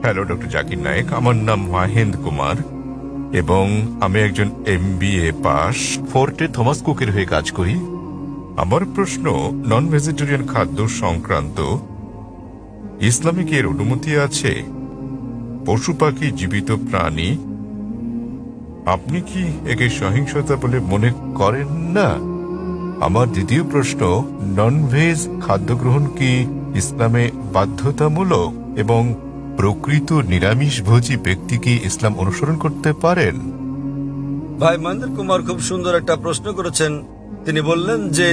Hello doctor Zakir Naik, আমার নাম মাহেন্দ্র কুমার এবং আমি একজন MBA পাস, ফোর্টে থমাস কুকের হয়ে কাজ করি। আমার প্রশ্ন নন ভেজিটেরিয়ান খাদ্য সংক্রান্ত। ইসলামে কি এর অনুমতি আছে? পশু পাখি, জীবিত প্রাণী, আপনি কি একে সহিংসতা বলে মনে করেন না? আমার দ্বিতীয় প্রশ্ন, নন ভেজ খাদ্য গ্রহণ কি ইসলামে বাধ্যতামূলক এবং প্রকৃত নিরামিষভোজী ব্যক্তি কি ইসলাম অনুসরণ করতে পারেন? ভাই মহেন্দ্র কুমার খুব সুন্দর একটা প্রশ্ন করেছেন। তিনি বললেন যে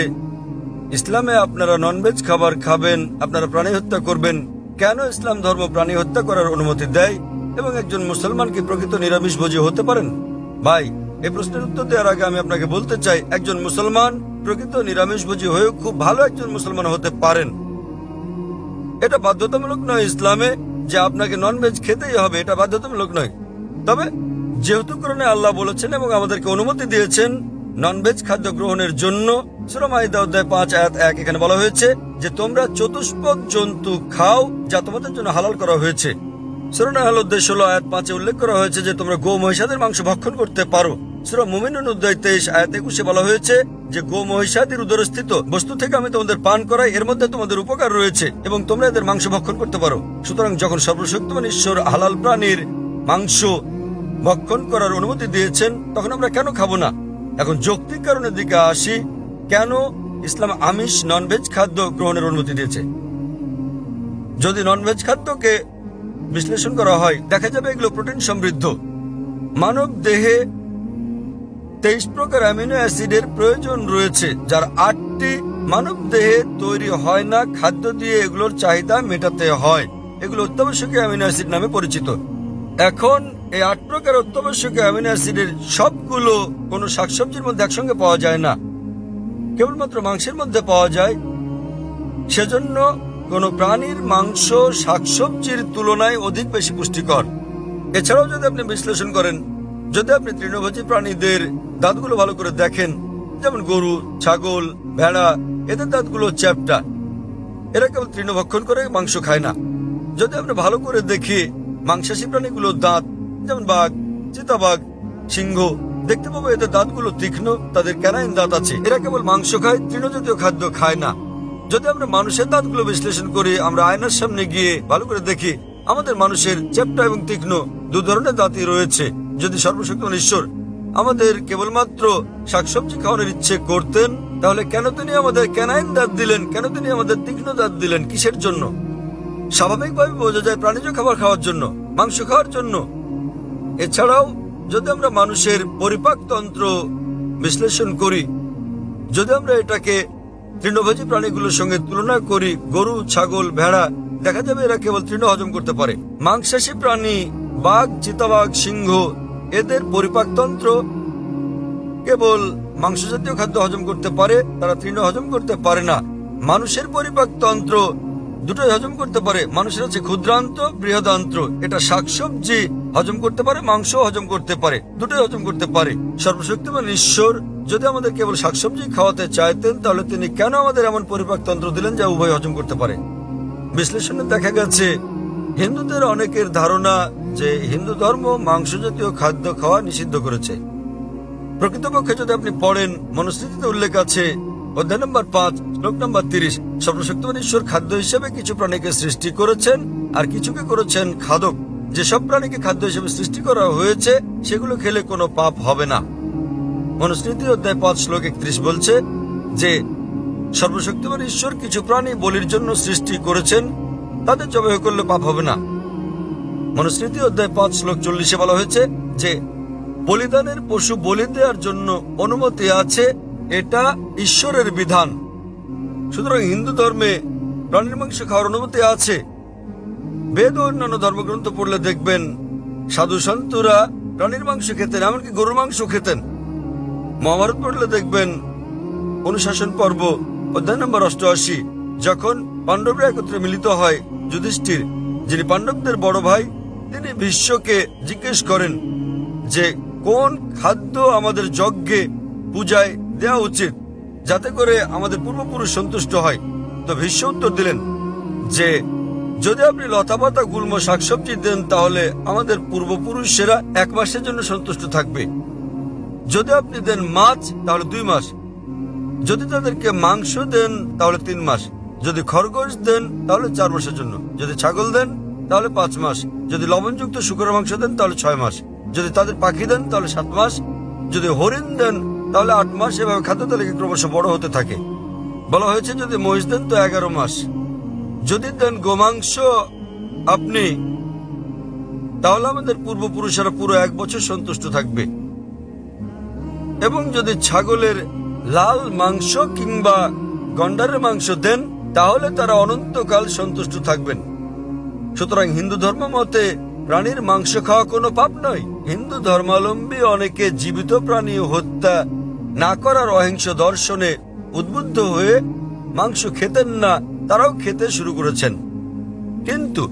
ইসলামে আপনারা ননভেজ খাবার খাবেন, আপনারা প্রাণী হত্যা করবেন। কেন ইসলাম ধর্ম প্রাণী হত্যা করার অনুমতি দেয় এবং একজন মুসলমান কি প্রকৃত নিরামিষভোজী হতে পারেন? ভাই, এই প্রশ্নের উত্তর দেওয়ার আগে আমি আপনাকে বলতে চাই, একজন মুসলমান প্রকৃত নিরামিষভোজী হয়েও খুব ভালো একজন মুসলমান হতে পারেন। এটা বাধ্যতামূলক নয় ইসলামে যে আপনাকে ননভেজ খেতেই হবে, এটা বাধ্যতামূলক নয়। তবে যেহেতু কোরআনে আল্লাহ বলেছেন এবং আমাদেরকে অনুমতি দিয়েছেন ননভেজ খাদ্য গ্রহণের জন্য, সূরা মাইদা অধ্যায় 5 আয়াত 1 এখানে বলা হয়েছে যে তোমরা চতুষ্পদ জন্তু খাও যা তোমাদের জন্য হালাল করা হয়েছে। সূরা নাহল অধ্যায় 16 আয়াত 5 উল্লেখ করা হয়েছে যে তোমরা গো মহিষাদের মাংস ভক্ষণ করতে পারো। সূরা মুমিনুন অধ্যায় 23 আয়াত 21 বলা হয়েছে যে গো মহিষাদির উদরস্থিত বস্তু থেকে আমি তোমাদের পান করাই, এর মধ্যে তোমাদের উপকার রয়েছে এবং তোমরা এদের মাংস ভক্ষণ করতে পারো। সুতরাং যখন সর্বশক্তিমান ঈশ্বর হালাল প্রাণীর মাংস ভক্ষণ করার অনুমতি দিয়েছেন, তখন আমরা কেন খাবো না? এখন যৌক্তিক কারণের দিকে আসি, কেন ইসলাম আমিষ ননভেজ খাদ্য গ্রহণের অনুমতি দিয়েছে। যদি ননভেজ খাদ্যকে বিশ্লেষণ করা হয়, দেখা যাবে এগুলো প্রোটিন সমৃদ্ধ। মানব দেহে 23 প্রকার অ্যামিনো অ্যাসিডের প্রয়োজন রয়েছে, যার 8টি মানব দেহে তৈরি হয় না, খাদ্য দিয়ে এগুলোর চাহিদা মেটাতে হয়। এগুলো অত্যাবশ্যকীয় অ্যামিনো অ্যাসিড নামে পরিচিত। এখন এই 8 প্রকার অত্যাবশ্যকীয় অ্যামিনো অ্যাসিডের সবগুলো কোনো শাকসবজির মধ্যে একসঙ্গে পাওয়া যায় না, কেবলমাত্র মাংসের মধ্যে পাওয়া যায়। সেজন্য কোনো প্রাণীর মাংস শাকসবজির তুলনায় অধিক বেশি পুষ্টিকর। এছাড়াও যদি আপনি বিশ্লেষণ করেন, যদি আপনি তৃণভোজী প্রাণীদের দাঁতগুলো ভালো করে দেখেন, যেমন গরু, ছাগল, ভেড়া, এদের দাঁতগুলো চ্যাপ্টা, এরা কেবল তৃণভক্ষণ করে, মাংস খায় না। যদি আমরা ভালো করে দেখি মাংসাশী প্রাণীগুলোর দাঁত, যেমন বাঘ, চিতাবাঘ, সিংহ, দেখতে পাবো এদের দাঁতগুলো তীক্ষ্ণ, তাদের ক্যানাইন দাঁত আছে। এরা কেবল মাংস খায়, তৃণজাতীয় খাদ্য খায় না। যদি আমরা মানুষের দাঁতগুলো বিশ্লেষণ করি, আমরা আয়নার সামনে গিয়ে ভালো করে দেখি আমাদের মানুষের চ্যাপ্টা এবং তীক্ষ্ণ দু ধরনের দাঁতই রয়েছে। যদি সর্বশক্তিমান ঈশ্বর আমাদের কেবলমাত্র শাকসবজি খাওয়ানোর ইচ্ছে করতেন, তাহলে কেন তিনি আমাদের ক্যানাইন দাঁত দিলেন? কেন তিনি আমাদের তীক্ষ্ণ দাঁত দিলেন? কিসের জন্য? স্বাভাবিকভাবে বোঝা যায় প্রাণীজ খাবার খাওয়ার জন্য, মাংস খাওয়ার জন্য। এছাড়াও যদি আমরা মানুষের পরিপাকতন্ত্র বিশ্লেষণ করি, যদি আমরা এটাকে তৃণভোজী প্রাণীগুলোর সঙ্গে তুলনা করি, গরু, ছাগল, ভেড়া, দেখা যাবে এরা কেবল তৃণ হজম করতে পারে। মাংসাশী প্রাণী বাঘ, চিতাবাঘ, সিংহ, এদের পরিপাকতন্ত্র কেবল মাংস জাতীয় খাদ্য হজম করতে পারে, তারা তৃণ হজম করতে পারে না। মানুষের পরিপাকতন্ত্র দুটোই হজম করতে পারে। মানুষের আছে ক্ষুদ্রান্ত, বৃহদান্ত্র। এটা শাকসবজি হজম করতে পারে, মাংস হজম করতে পারে, দুটোই হজম করতে পারে। সর্বশক্তিমান ঈশ্বর যদি আমাদের কেবল শাকসবজি খাওয়াতে চাইতেন, তাহলে তিনি কেন আমাদের এমন পরিপাকতন্ত্র দিলেন যা উভয় হজম করতে পারে? বিশ্লেষণে দেখা গেছে হিন্দুদের অনেকের ধারণা যে হিন্দু ধর্ম মাংস জাতীয় খাদ্য খাওয়া নিষিদ্ধ করেছে। প্রকৃতপক্ষে যদি আপনি পড়েন, মনুস্মৃতিতে উল্লেখ আছে অধ্যায় নম্বর 5 শ্লোক নম্বর 30, সর্বশক্তিমান ঈশ্বর খাদ্য হিসেবে কিছু প্রাণীকে সৃষ্টি করেছেন আর কিছুকে করেছেন খাদক। যেসব প্রাণীকে খাদ্য হিসেবে সৃষ্টি করা হয়েছে সেগুলো খেলে কোনো পাপ হবে না। মনুস্মৃতি অধ্যায় 5 শ্লোক 31 বলছে যে সর্বশক্তিমান ঈশ্বর কিছু প্রাণী বলির জন্য সৃষ্টি করেছেন, তাদের জবাই করলে পাপ হবে না। মনুস্মৃতি অধ্যায় 5 শ্লোক 40 বলা হয়েছে যে বলিদানের পশু বলি দেওয়ার জন্য অনুমতি আছে, এটা ঈশ্বরের বিধান। সুতরাং হিন্দু ধর্মে প্রাণীর মাংস খাওয়ার অনুমতি আছে। বেদ ও অন্যান্য ধর্মগ্রন্থ পড়লে দেখবেন সাধু সন্তরা প্রাণীর মাংস খেতেন, এমনকি গরুর মাংস খেতেন। মহাভারত পড়লে দেখবেন অনুশাসন পর্ব অধ্যায় নম্বর 88, যখন পাণ্ডবরা একত্রে মিলিত হয়, যুধিষ্ঠির, যিনি পাণ্ডবদের বড় ভাই, তিনি ভীষ্মকে জিজ্ঞেস করেন যে কোন খাদ্য আমাদের যজ্ঞে, পূজায় দেওয়া উচিত যাতে করে আমাদের পূর্বপুরুষ সন্তুষ্ট হয়। তো ভীষ্ম উত্তর দিলেন যে যদি আপনি লতাপাতা গুল্ম শাকসবজি দেন তাহলে আমাদের পূর্বপুরুষেরা 1 মাসের জন্য সন্তুষ্ট থাকবে। যদি আপনি দেন মাছ তাহলে 2 মাস, যদি তাদেরকে মাংস দেন তাহলে 3 মাস, যদি খরগোশ দেন তাহলে 4 মাসের জন্য, যদি ছাগল দেন তাহলে 5 মাস, যদি লবণযুক্ত শুকরের মাংস দেন তাহলে 6 মাস, যদি তাদের পাখি দেন তাহলে 7 মাস, যদি হরিণ দেন তাহলে 8 মাস। এভাবে খাদ্য তালিকা ক্রমশ বড় হতে থাকে। বলা হয়েছে যদি মহিষ দেন তো 11 মাস, যদি দেন গোমাংস আপনি তাহলে আমাদের পূর্বপুরুষেরা পুরো 1 বছর সন্তুষ্ট থাকবে। এবং যদি ছাগলের লাল মাংস কিংবা গন্ডারের মাংস দেন তাহলে তারা অনন্তকাল সন্তুষ্ট থাকবেন। সুতরাং হিন্দু ধর্ম মতে প্রাণীর মাংস খাওয়া কোনো পাপ নয়। হিন্দু ধর্মাবলম্বী অনেকে জীবিত প্রাণী হত্যা না করার অহিংস দর্শনে উদ্বুদ্ধ হয়ে মাংস খেতেন না, তারাও খেতে শুরু করেছেন। কিন্তু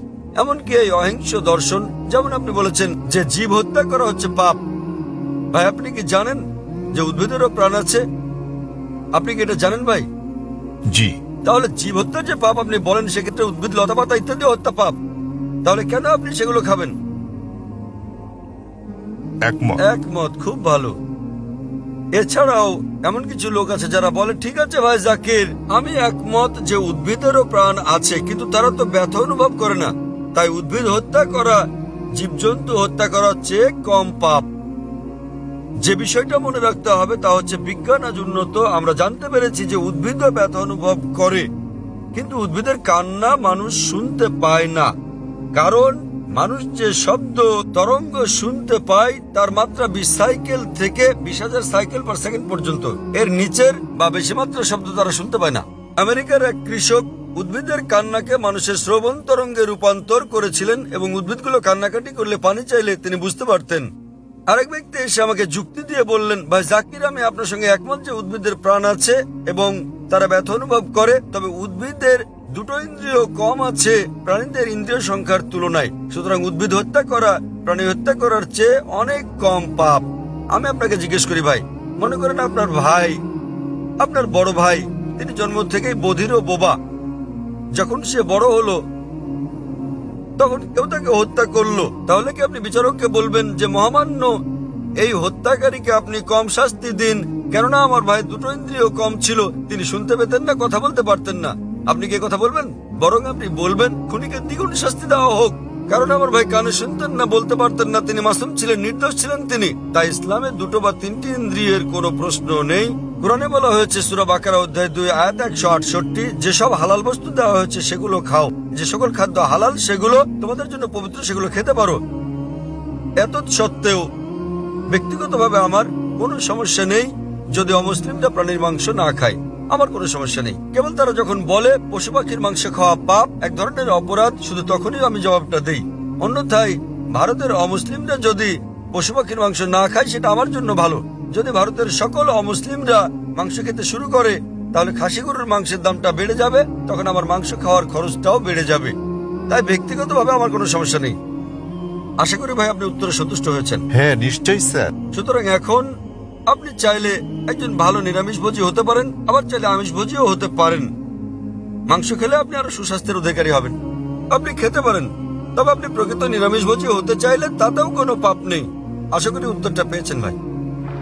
এমনকি এই অহিংস দর্শন, যেমন আপনি বলেছেন যে জীব হত্যা করা হচ্ছে পাপ, ভাই আপনি কি জানেন যে উদ্ভিদেরও প্রাণ আছে? আপনি কি এটা জানেন ভাই? জি। তাহলে জীব হত্যা যে পাপ আপনি বলেন, সেক্ষেত্রে উদ্ভিদ লতাপাতা ইত্যাদি হত্যা পাপ, তাহলে কেন আপনি সেগুলো খাবেন? একমত, খুব ভালো। এছাড়াও এমন কিছু লোক আছে যারা বলে ঠিক আছে ভাই জাকির, আমি একমত যে উদ্ভিদেরও প্রাণ আছে, কিন্তু তারা তো ব্যথা অনুভব করে না, তাই উদ্ভিদ হত্যা করা জীবজন্তু হত্যা করার চেয়ে কম পাপ। যে বিষয়টা মনে রাখতে হবে তা হচ্ছে বিজ্ঞান আজ উন্নত, আমরা জানতে পেরেছি যে উদ্ভিদও ব্যথা অনুভব করে, কিন্তু উদ্ভিদের কান্না মানুষ শুনতে পায় না। কারণ মানুষ যে শব্দ তরঙ্গ শুনতে পায় তার মাত্রা 20 সাইকেল থেকে 20,000 সাইকেল পার সেকেন্ড পর্যন্ত, এর নিচের বা বেশি মাত্রা শব্দ তারা শুনতে পায় না। আমেরিকার এক কৃষক উদ্ভিদের কান্নাকে মানুষের শ্রবণ তরঙ্গে রূপান্তর করেছিলেন এবং উদ্ভিদগুলো কান্নাকাটি করলে পানি চাইলে তিনি বুঝতে পারতেন। আরেক ব্যক্তি এসে আমাকে যুক্তি দিয়ে বললেন, ভাই জাকির, আমি আপনার সঙ্গে একমত যে উদ্ভিদের প্রাণ আছে এবং তারা ব্যথা অনুভব করে, তবে উদ্ভিদের 2টো ইন্দ্রিয় কম আছে প্রাণীদের ইন্দ্রিয় সংখ্যার তুলনায়। সুতরাং উদ্ভিদ হত্যা করা প্রাণী হত্যা করার চেয়ে অনেক কম পাপ। আমি আপনাকে জিজ্ঞেস করি ভাই, মনে করেন আপনার ভাই, আপনার বড় ভাই, তিনি জন্ম থেকেই বধির ও বোবা। যখন সে বড় হলো তখন কেউ তাকে হত্যা করলো, তাহলে কি আপনি বিচারককে বলবেন যে মহামান্য এই হত্যাকারীকে আপনি কম শাস্তি দিন, কেননা আমার ভাই 2টো ইন্দ্রিয় কম ছিল, তিনি শুনতে পেতেন না, কথা বলতে পারতেন না? আপনি কি কথা বলবেন? বরং আপনি বলবেন খুনিকে দ্বিগুণ শাস্তি দেওয়া হোক, কারণ আমার ভাই কানে শুনতেন না, বলতে পারতেন না, তিনি মাসুম ছিলেন, নির্দোষ ছিলেন তিনি। তাই ইসলামে 2টো বা 3টি ইন্দ্রিয়ের কোনো প্রশ্ন নেই। কোরআনে বলা হয়েছে সূরা বাকারা অধ্যায় 2 আয়াত 168, যেসব হালাল বস্তু দেওয়া হয়েছে সেগুলো খাও, যে সকল খাদ্য হালাল সেগুলো তোমাদের জন্য পবিত্র, সেগুলো খেতে পারো। এত সত্ত্বেও ব্যক্তিগতভাবে আমার কোনো সমস্যা নেই যদি অমুসলিমরা প্রাণীর মাংস না খায়, আমার কোনো সমস্যা নেই। কেবল তারা যখন বলে পশু পাখির মাংস খাওয়া পাপ, এক ধরনের অপরাধ, শুধু তখনই আমি জবাবটা দেই। অন্যথায় ভারতের অমুসলিমরা যদি পশু পাখির মাংস না খায় সেটা আমার জন্য ভালো। যদি ভারতের সকল অমুসলিমরা মাংস খেতে শুরু করে তাহলে খাসি গরুর মাংসের দামটা বেড়ে যাবে, তখন আমার মাংস খাওয়ার খরচটাও বেড়ে যাবে। তাই ব্যক্তিগতভাবে আমার কোনো সমস্যা নেই। আশা করি ভাই আপনি উত্তরে সন্তুষ্ট হয়েছেন। হ্যাঁ, নিশ্চয়ই স্যার। সুতরাং এখন আপনি চাইলে একজন ভালো নিরামিষভোজী হতে পারেন, আবার চাইলে আমিষভোজীও হতে পারেন। মাংস খেলে আপনি আরো সুস্বাস্থ্যের অধিকারী হবেন, আপনি খেতে পারেন। তবে আপনি প্রকৃত নিরামিষভোজী হতে চাইলে তাতেও কোনো পাপ নেই। আশা করি উত্তরটা পেয়েছেন ভাই।